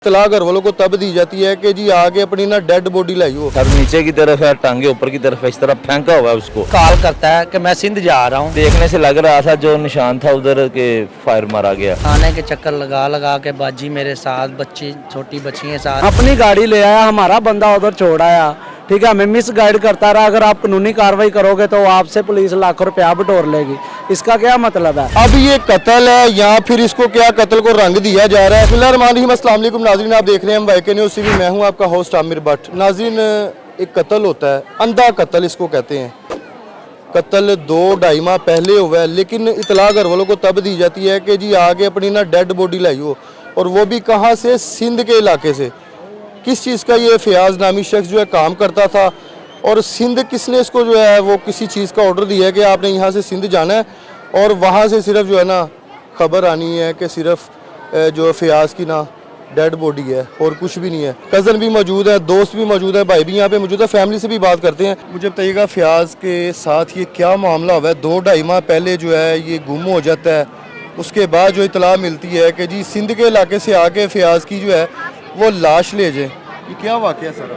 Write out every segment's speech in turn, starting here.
इत्तला घर वालों को तब दी जाती है कि जी आगे अपनी ना डेड बॉडी लाई हो। सर नीचे की तरफ है, टांगे ऊपर की तरफ है, इस तरफ फेंका हुआ है उसको। कॉल करता है कि मैं सिंध जा रहा हूँ। देखने से लग रहा था जो निशान था उधर के फायर मारा गया। थाने के चक्कर लगा लगा के बाजी मेरे साथ, बच्ची छोटी बच्ची है साथ। अपनी गाड़ी ले आया, हमारा बंदा उधर छोड़ आया, ठीक है, हमें मिस गाइड करता रहा। अगर आप कानूनी कार्रवाई करोगे तो आपसे पुलिस लाख रुपया बटोर लेगी। इसका क्या मतलब है? अब ये कत्ल है या फिर इसको क्या कत्ल को रंग दिया जा रहा है? बिस्मिल्लाहिर्रहमानिर्रहीम, अस्सलाम वालेकुम नाज़रीन, आप देख रहे हैं YK न्यूज़ TV। मैं हूं आपका होस्ट आमिर भट्ट। नाज़रीन, एक कत्ल होता है, अंधा कत्ल इसको कहते हैं। कत्ल 2-2.5 माह पहले हुआ है, लेकिन इत्तला घर वालों को तब दी जाती है कि जी आगे अपनी ना डेड बॉडी लाई हो, और वो भी कहाँ से? सिंध के इलाके से। किस चीज़ का ये फयाज नामी शख्स जो है काम करता था, और सिंध किसने इसको जो है वो किसी चीज़ का ऑर्डर दिया है कि आपने यहाँ से सिंध जाना है, और वहाँ से सिर्फ जो है ना खबर आनी है कि सिर्फ जो फयाज की ना डेड बॉडी है और कुछ भी नहीं है। कज़न भी मौजूद है, दोस्त भी मौजूद है, भाई भी यहाँ पे मौजूद है, फैमिली से भी बात करते हैं। मुझे बताइएगा फयाज के साथ ये क्या मामला हुआ है? 2-2.5 माह पहले जो है ये गुम हो जाता है, उसके बाद जो इतला मिलती है कि जी सिंध के इलाके से आके फयाज की जो है वो लाश ले जाए। ये क्या वाक़या सर?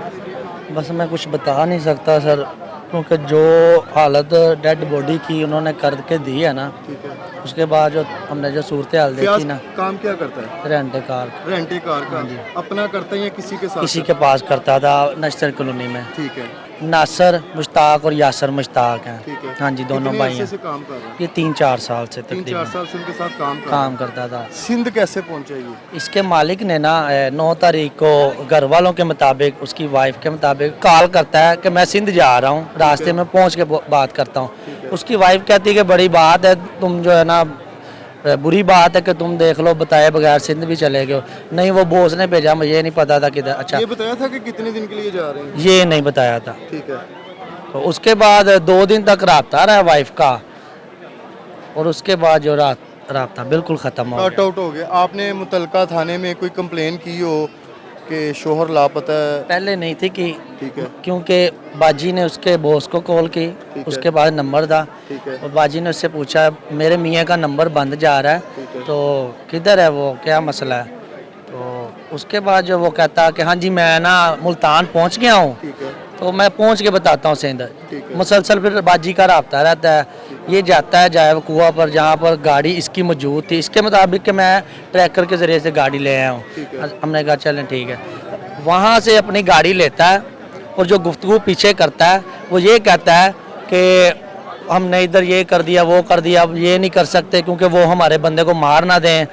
बस मैं कुछ बता नहीं सकता सर, क्योंकि जो हालत डेड बॉडी की उन्होंने करके दी है ना, ठीक है। उसके बाद जो हमने जो सूरत हाल देखी ना। काम क्या करता है? रेंट कार रेंटे कार का अपना करता है या किसी के साथ? किसी के पास करता था, नश्तर कॉलोनी में। ठीक है, नासर मुश्ताक और यासर मुश्ताक हैं। ठीक है। हाँ जी, दोनों कितने भाई अरसे हैं। से काम कर रहा है? ये 3-4 साल से 3-4 तकरीबन साल से उनके साथ काम कर काम करता था। सिंध कैसे पहुंचा ये? इसके मालिक ने ना 9 तारीख को घर वालों के मुताबिक, उसकी वाइफ के मुताबिक कॉल करता है कि मैं सिंध जा रहा हूँ, रास्ते में पहुँच के बात करता हूँ। उसकी वाइफ कहती है कि बड़ी बात है, तुम जो है ना बुरी बात है कि तुम देख लो, बताए बगैर सिंध भी चले गए। नहीं, वो बॉस ने भेजा, मुझे नहीं पता था किधर। अच्छा, ये बताया था कि कितने दिन के लिए जा रहे हैं? ये नहीं बताया था। ठीक है। तो उसके बाद 2 दिन तक राब्ता रहा वाइफ का, और उसके बाद जो राब्ता बिल्कुल ख़त्म हो कट गया। आउट हो गया। आपने मुतलका थाने में कोई कंप्लेन की हो कि शोहर लापता है? पहले नहीं थी कि, ठीक है, क्योंकि बाजी ने उसके बॉस को कॉल की, है। उसके बाद नंबर था, ठीक है, और बाजी ने उससे पूछा मेरे मियाँ का नंबर बंद जा रहा है, ठीक है। तो किधर है वो, क्या मसला है? तो उसके बाद जो वो कहता कि हाँ जी मैं ना मुल्तान पहुँच गया हूँ, ठीक है, तो मैं पहुँच के बताता हूँ सिंध। ठीक है। मुसलसल फिर बाजी का राब्ता रहता है। ये जाता है जाए कुआ पर, जहाँ पर गाड़ी इसकी मौजूद थी, इसके मुताबिक कि मैं ट्रैकर के ज़रिए से गाड़ी ले आया ठीक हूँ। हमने कहा चलें ठीक है। वहाँ से अपनी गाड़ी लेता है, और जो गुफ्तगू पीछे करता है वो ये कहता है कि हमने इधर ये कर दिया, वो कर दिया, अब ये नहीं कर सकते क्योंकि वो हमारे बंदे को मार ना दें।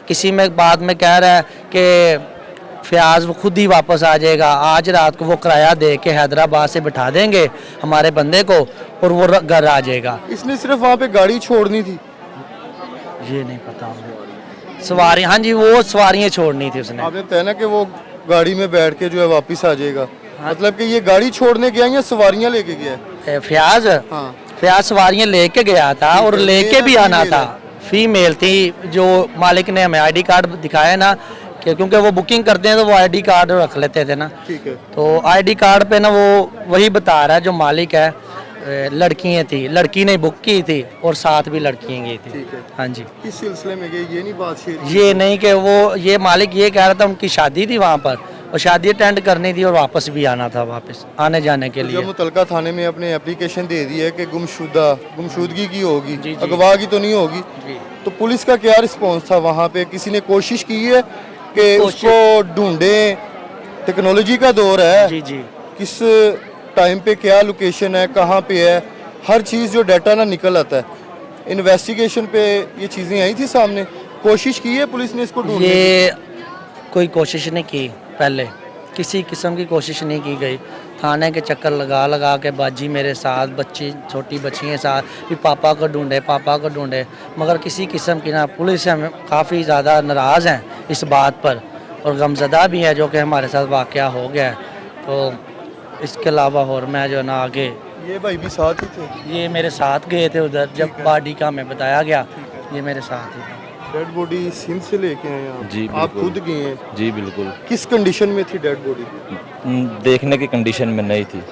किसी में बात में कह रहा है कि फयाज वो खुद ही वापस आ जाएगा, आज रात को वो किराया दे के हैदराबाद से बिठा देंगे हमारे बंदे को, और वो घर आ जाएगा। इसने सिर्फ वहाँ पे गाड़ी छोड़नी थी? ये नहीं पता मुझे। सवारी, हाँ जी, वो सवारियाँ छोड़नी थी उसने। आपने बताया ना कि वो गाड़ी में बैठ के जो है वापस आ जाएगा, मतलब कि ये गाड़ी छोड़ने गया या सवारियाँ लेके गया है? फयाज हाँ, फयाज सवारियाँ लेके गया था, और लेके भी आना था। फीमेल थी। जो मालिक ने हमें ID कार्ड दिखाया ना, कि क्योंकि वो बुकिंग करते हैं तो वो ID कार्ड रख लेते थे ना, ठीक है। तो ID कार्ड पे ना वो वही बता रहा है जो मालिक है। लड़कियाँ थी, लड़की ने बुक की थी और साथ भी लड़कियाँ गई थी। ठीक है। हाँ जी, किस सिलसिले में गए ये नहीं बात शेयर की? ये नहीं कि वो, ये मालिक ये कह रहा था उनकी शादी थी वहाँ पर, और शादी अटेंड करनी थी और वापस भी आना था, वापस आने जाने के जब लिए। मुतलका थाने में अपने एप्लीकेशन दे दी है कि गुमशुदगी की होगी, जी, जी। अगवा की तो नहीं होगी, जी। तो पुलिस का क्या रिस्पॉन्स था वहाँ पे? किसी ने कोशिश की है कि उसको ढूंढें? टेक्नोलॉजी का दौर है, जी जी, किस टाइम पे क्या लोकेशन है, कहाँ पे है, हर चीज़ जो डाटा ना निकल आता है। इन्वेस्टिगेशन पे ये चीज़ें आई थी सामने, कोशिश की है पुलिस ने इसको ढूंढने की? ये कोई कोशिश नहीं की, पहले किसी किस्म की कोशिश नहीं की गई। थाने के चक्कर लगा लगा के बाजी मेरे साथ, बच्ची छोटी बच्ची हैं साथ, भी पापा को ढूंढे, पापा को ढूंढे, मगर किसी किस्म की ना। पुलिस हमें काफ़ी ज़्यादा नाराज़ हैं इस बात पर, और गमज़दा भी है जो कि हमारे साथ वाक़या हो गया है। तो इसके अलावा और मैं जो ना आगे, ये भाई भी साथ ही थे? ये मेरे साथ गए थे उधर, जब बॉडी का हमें बताया गया, ये मेरे साथ ही थे। डेड बॉडी सिंध से लेके आए हैं आप? जी, आप बिल्कुल। खुद गए हैं? जी बिल्कुल। किस कंडीशन में थी डेड बॉडी? देखने की कंडीशन में नहीं थी।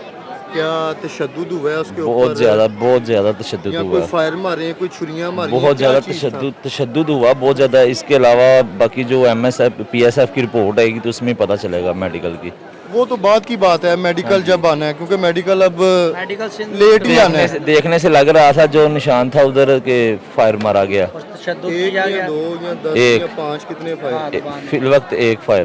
क्या तशद्दुद हुआ है उसके बहुत ज़्यादा तशद्दुद या हुआ कोई है। फायर मारे हैं, कोई छुरियां मारी हैं, बहुत क्या ज़्यादा चीज़ था? तशद्दुद हुआ बहुत ज़्यादा। इसके अलावा बाकी जो MSF PSF की रिपोर्ट आएगी तो उसमें पता चलेगा मेडिकल की। वो तो बात की बात है, मेडिकल जब आना है, क्योंकि मेडिकल अब मेडिकल लेट ही आना है। देखने से लग रहा था जो निशान था उधर के फायर मारा गया। तशद्दुद एक किया या गया। 2 या 10 एक। या 5 कितने फायर? फिल वक्त एक फायर।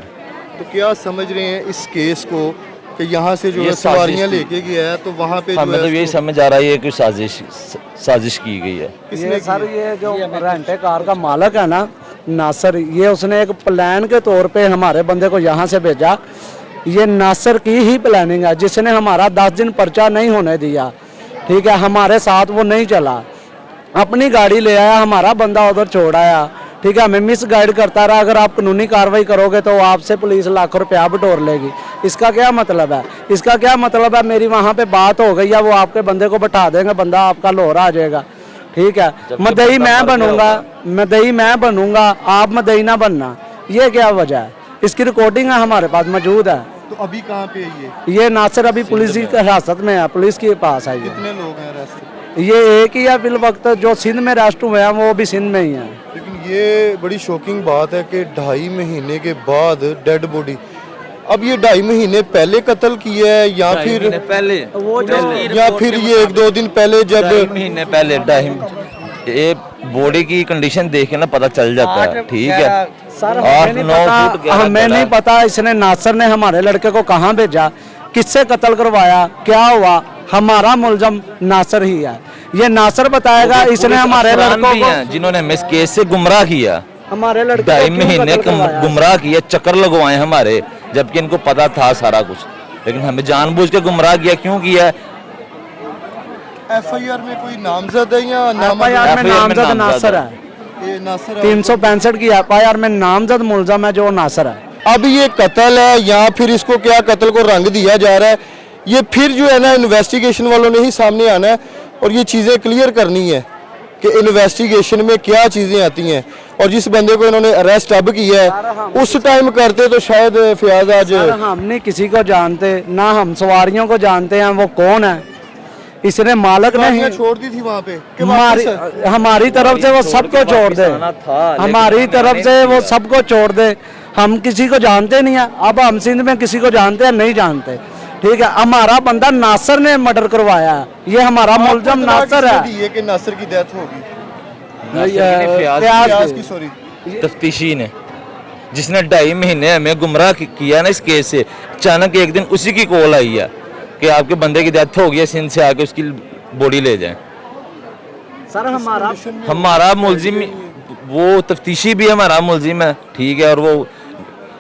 तो क्या समझ रहे हैं इस केस को कि यहाँ से जो ये है सवारियां साजिश थी। लेके गया है तो वहाँ पे जो हमें तो है यही उसको समझ आ रहा है ये कोई साजिश की गई है। किसने ये की सर है? ये जो रेंटे कार का मालिक है ना नासिर, ये उसने एक प्लान के तौर पे हमारे बंदे को यहाँ से भेजा। ये नासिर की ही प्लानिंग है जिसने हमारा 10 दिन पर्चा नहीं होने दिया। ठीक है, हमारे साथ वो नहीं चला, अपनी गाड़ी ले आया, हमारा बंदा उधर छोड़ आया। ठीक है, हमें मिस गाइड करता रहा। अगर आप कानूनी कार्रवाई करोगे तो आपसे पुलिस लाख रुपया बटोर लेगी। इसका क्या मतलब है? इसका क्या मतलब है? मेरी वहाँ पे बात हो गई है, वो आपके बंदे को बैठा देंगे, बंदा आपका लाहौर आ जाएगा। ठीक है, मदई मैं बनूंगा, आप मदई ना बनना। ये क्या वजह है? इसकी रिकॉर्डिंग है हमारे पास मौजूद है। तो अभी कहाँ पे है ये नासिर अभी पुलिस की हिरासत में है, पुलिस के पास है। कितने लोग हैं अरेस्ट? ये एक ही है फिल वक्त, जो सिंध में अरेस्ट हुए हैं वो भी सिंध में ही है। लेकिन ये बड़ी शॉकिंग बात है कि 2.5 महीने के बाद डेड बॉडी। अब ये 2.5 महीने पहले कत्ल किया है या फिर पहले वो जो या फिर ये 1-2 दिन पहले जब 2.5 महीने पहले ये बॉडी की कंडीशन देख के ना पता चल जाता है। ठीक है सर 8-9 फुट गहरा हमें नहीं पता इसने नासिर ने हमारे लड़के को कहाँ भेजा, किससे कत्ल करवाया, क्या हुआ। हमारा मुलजम नासिर ही है। ये नासिर बताएगा इसने हमारे लड़कों को, जिन्होंने हमें इस केस से गुमराह किया, हमारे लड़के को 2.5 क्यों महीने कत्ल करवाया? गुमराह किया, चक्कर लगवाए हमारे, जबकि इनको पता था सारा कुछ, लेकिन हमें जानबूझ के गुमराह किया। क्यों किया? FIR में कोई नामजद है या FIR में नामजद नासिर है। ये नासिर है? 365 की FIR में नामजद मुलजम है जो नासिर है। अब ये कत्ल है या फिर इसको क्या कत्ल को रंग दिया जा रहा है, ये फिर जो है ना इन्वेस्टिगेशन वालों ने ही सामने आना है और ये चीज़ें क्लियर करनी है कि इन्वेस्टिगेशन में क्या चीज़ें आती हैं। और जिस बंदे को इन्होंने अरेस्ट अब किया है उस टाइम करते तो शायद फयाज आज सर हम नहीं किसी को जानते, ना हम सवारियों को जानते हैं वो कौन है। इसने मालिक नहीं सवारियां छोड़ दी थी वहाँ पे कि हमारी वापस है? हमारी तरफ से वो सबको छोड़ दे, हमारी तरफ से वो सबको छोड़ दे। हम किसी को जानते नहीं है। अब हम सिंध में किसी को जानते हैं नहीं जानते। ठीक है, हमारा बंदा नासिर ने मर्डर करवाया है। ये हमारा मुलजम इतना नासिर किसने है। दी है कि नासिर की डेथ होगी? प्याज फयाज की। की सॉरी तफ्तीशी ने, जिसने 2.5 महीने हमें गुमराह किया ना इस केस से, अचानक एक दिन उसी की कॉल आई है कि आपके बंदे की डेथ हो गई है, सिंध से आके उसकी बॉडी ले जाएं। सर हमारा मुलजिम, वो तफ्तीशी भी हमारा मुलजिम है। ठीक है, और वो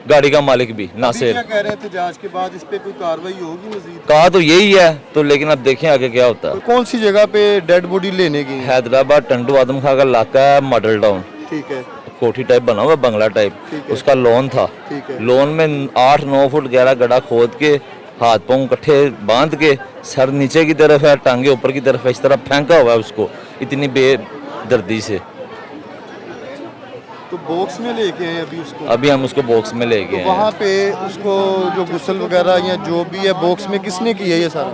गाड़ी का मालिक भी अभी नासिर। क्या कह रहे थे जांच के बाद इस पे कोई कार्रवाई होगी मजीद? कहा तो यही है, तो लेकिन अब देखें आगे क्या होता है। कौन सी जगह पे डेड बॉडी लेने गई है? हैदराबाद टंडू आदम खां का इलाका है, मॉडल टाउन, ठीक है कोठी टाइप बना हुआ, बंगला टाइप। ठीक है। उसका लोन था। ठीक है। लोन में 8-9 फुट गहरा गड्ढा खोद के, हाथ पांव इकट्ठे बांध के, सर नीचे की तरफ है, टांगे ऊपर की तरफ है, इस तरह फेंका हुआ है उसको, इतनी बेदर्दी से। तो बॉक्स में लेके आए अभी उसको? अभी हम उसको बॉक्स में ले गए तो वहाँ हैं। पे उसको जो गुस्ल वगैरह या जो भी है बॉक्स में किसने किया ये सारा?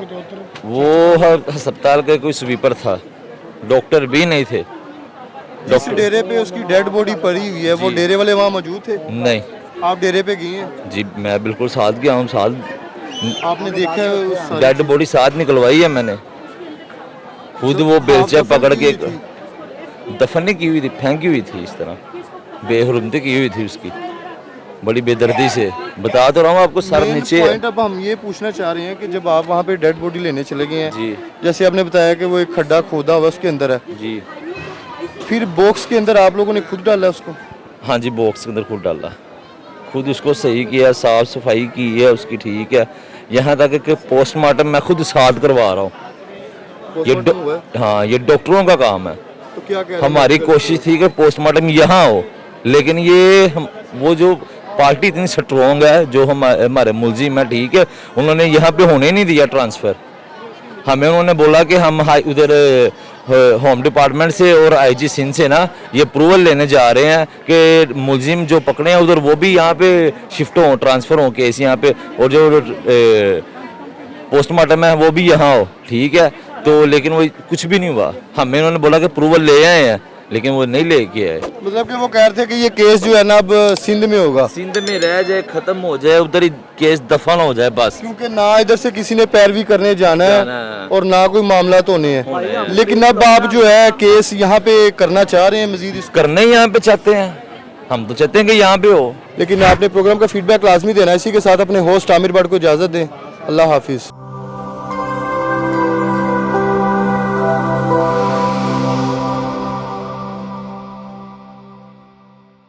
वो अस्पताल का कोई स्वीपर था, डॉक्टर भी नहीं थे। जिस डेरे पे उसकी डेड बॉडी पड़ी हुई है वो जी। डेरे वाले वहाँ मौजूद थे? नहीं आप डेरे पे गए हैं? जी, मैं बिल्कुल साथ गया हूँ, साथ आपने देखा है उस सारी डेड बॉडी साथ निकलवाई है मैंने खुद। वो बेलचा आप दफन पकड़ के की हुई थी? दफन नहीं की हुई थी, फेंकी हुई थी इस तरह, बेहुरमती की हुई थी उसकी, बड़ी बेदर्दी से। बता तो रहा हूँ आपको, सर Main नीचे। point अब हम ये पूछना चाह रहे हैं कि जब आप वहाँ पे डेड बॉडी लेने चले गए हैं, जी जैसे आपने बताया कि वो एक खड्डा खोदा हुआ उसके अंदर है, जी, फिर बॉक्स के अंदर आप लोगों ने खुद डाला उसको? हाँ जी, बॉक्स के अंदर खुद डाला, खुद उसको सही किया, साफ सफाई की है उसकी, ठीक है। यहाँ तक कि पोस्टमार्टम मैं खुद साथ करवा रहा हूँ। ये Postmortem हुआ है? हाँ, ये डॉक्टरों का काम है। तो क्या कह रहे हैं हमारी डॉक्टर? कोशिश थी कि पोस्टमार्टम यहाँ हो, लेकिन वो जो पार्टी इतनी स्ट्रॉन्ग है, जो हमारे मुलजिम है, ठीक है, उन्होंने यहाँ पे होने नहीं दिया ट्रांसफ़र। हमें उन्होंने बोला कि हम उधर होम डिपार्टमेंट से और IG सिंध से ना ये अप्रूवल लेने जा रहे हैं कि मुलजिम जो पकड़े हैं उधर वो भी यहाँ पे शिफ्ट हों, ट्रांसफ़र हों केस यहाँ पे, और जो पोस्टमार्टम है वो भी यहाँ हो, ठीक है, तो लेकिन वो कुछ भी नहीं हुआ। हमें उन्होंने बोला कि अप्रूवल ले आए हैं, लेकिन वो नहीं लेके आए। मतलब कि वो कह रहे थे कि ये केस जो है ना अब सिंध में होगा, सिंध में रह जाए, खत्म हो जाए, उधर ही केस दफन हो जाए बस। क्योंकि ना इधर से किसी ने पैरवी करने जाना जाना है है। और ना कोई मामला होने हैं। लेकिन अब आप जो है केस यहाँ पे करना चाह रहे हैं मजीद इसको, करने ही यहाँ पे चाहते हैं, हम तो चाहते हैं कि यहाँ पे हो। लेकिन आपने प्रोग्राम का फीडबैक लाजमी देना है। इसी के साथ अपने होस्ट आमिर भट्ट को इजाज़त दें। अल्लाह हाफिज़।